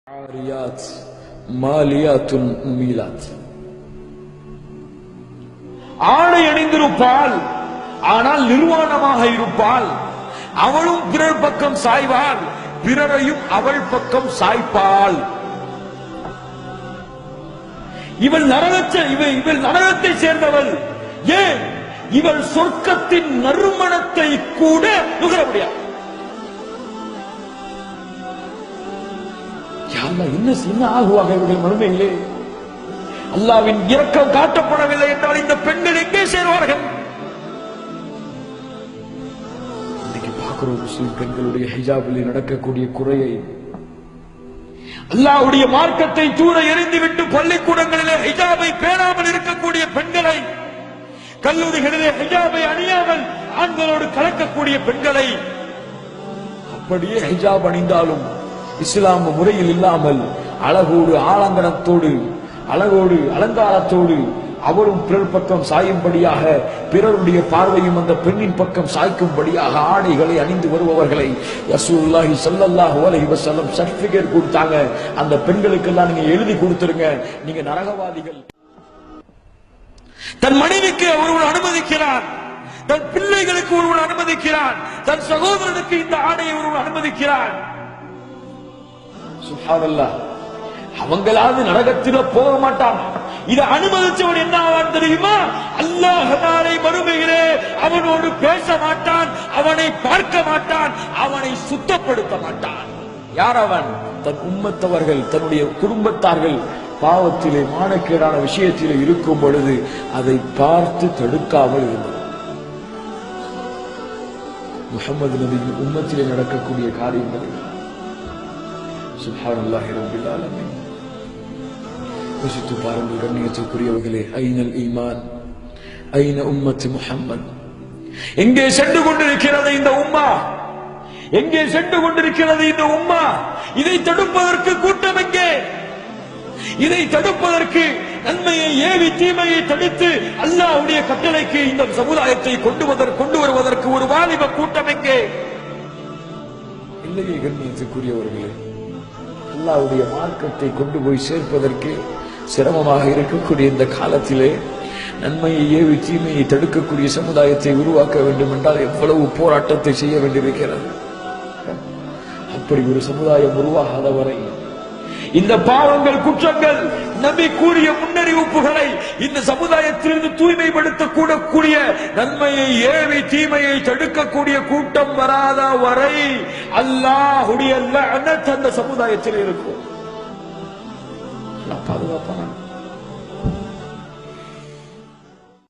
ஆரியாத் மாலியாத்துன் மீலாத். ஆடை அணிந்திருப்பாள், ஆனால் நிர்வாணமாக இருப்பாள். அவளும் பிறர் பக்கம் சாய்வாள், பிறரையும் அவள் பக்கம் சாய்ப்பாள். இவள் நரகத்தை சேர்ந்தவள். ஏன்? இவள் சொர்க்கத்தின் நறுமணத்தை கூட நுகர முடியாது. என்ன ஆகுவாங்க இவர்கள் மறுமையிலே? அல்லாவின் இரக்கம் காட்டப்படவில்லை என்றால் இந்த பெண்கள் எங்கே சேர்வார்கள்? இன்னைக்கு பார்க்கிறோம் முஸ்லிம் பெண்களுடைய ஹிஜாபில் நடக்கக்கூடிய குறையை. அல்லாஹ்வுடைய மார்க்கத்தை தூர எறிந்துவிட்டு பள்ளிக்கூடங்களிலே ஹிஜாபை பேணாமல் இருக்கக்கூடிய பெண்களை, கல்லூரிகளிலே ஹிஜாபை அணியாமல் ஆண்களோடு கலக்கக்கூடிய பெண்களை, அப்படியே ஹிஜாப் அணிந்தாலும் இஸ்லாம் முறையில் இல்லாமல் அழகோடு ஆலங்கனத்தோடு அழகோடு அலங்காரத்தோடு அவரும் பிறர் பக்கம் சாயும்படியாக, பிறருடைய பார்வையும் அந்த பெண்ணின் பக்கம் சாய்க்கும்படியாக ஆடைகளை அணிந்து வருபவர்களை ரசூலுல்லாஹி ஸல்லல்லாஹு அலைஹி வஸல்லம் சர்டிபிகேட் கொடுத்தாங்க. அந்த பெண்களுக்கெல்லாம் நீங்க எழுதி கொடுத்துருங்க, நீங்க நரகவாதிகள். தன் மனைவிக்கு ஒருவன் அனுமதிக்கிறான், தன் பிள்ளைகளுக்கு ஒருவன் அனுமதிக்கிறான், தன் சகோதரனுக்கு இந்த ஆடையை ஒருவன் அனுமதிக்கிறான். சுப்ஹானல்லாஹ். அவங்களாவது நரகத்தில போக மாட்டான். இதை அனுமதிச்சவன் என்ன ஆவான் தெரியுமா? அல்லாஹ் நாளை மறுமையிலே அவனோடு பேச மாட்டான், அவனை பார்க்க மாட்டான், அவனை சுத்தப்படுத்த மாட்டான். யார் அவன்? தன் உம்மத்தவர்கள், தன்னுடைய குடும்பத்தார்கள் பாவத்திலே மானக்கேடான விஷயத்திலே இருக்கும் பொழுது அதை பார்த்து தடுக்காமல் இருந்தது. முஹம்மது நபியின் உம்மத்திலே நடக்கக்கூடிய காரியங்கள். சுப்ஹானல்லாஹி ரப்பில் ஆலமீன். யோசித்து பாருங்கள் கண்ணியத்துக்குரியவர்களே, ஐனல் ஈமான், ஐன உம்மத்து முஹம்மத். எங்கே சென்று கொண்டிருக்கிறது இந்த உம்மா? எங்கே சென்று கொண்டிருக்கிறது இந்த உம்மா? இதை தடுப்பதற்கு கூட்டம் எங்கே? இதை தடுப்பதற்கு, நன்மையை ஏவி தீமையை தடுத்து அல்லாஹ்வுடைய கட்டளைக்கு இந்த சமுதாயத்தை கொண்டு வருவதற்கு ஒரு வாலிப கூட்டம் எங்கே? இல்லையே கண்ணியத்துக்குரியவர்களே. அல்லாஹ்வுடைய மார்க்கத்தை கொண்டு போய் சேர்ப்பதற்கு சிரமமாக இருக்கக்கூடிய இந்த காலத்திலே நன்மையை ஏவி தீமையை தடுக்கக்கூடிய சமுதாயத்தை உருவாக்க வேண்டும் என்றால் எவ்வளவு போராட்டத்தை செய்ய வேண்டியிருக்கிறது. அப்படி ஒரு சமுதாயம் உருவாகாத வரை இந்த பாவங்கள், குற்றங்கள், நபி கூறிய முன்னறிவிப்புகளை இந்த சமுதாயத்திலிருந்து தூய்மைப்படுத்த கூடக்கூடிய, நன்மையை ஏவி தீமையை தடுக்கக்கூடிய கூட்டம் வராத வரை அல்லாஹ்வுடைய லஅனத் அந்த சமுதாயத்தில் இருக்கும். பாதுகாப்பான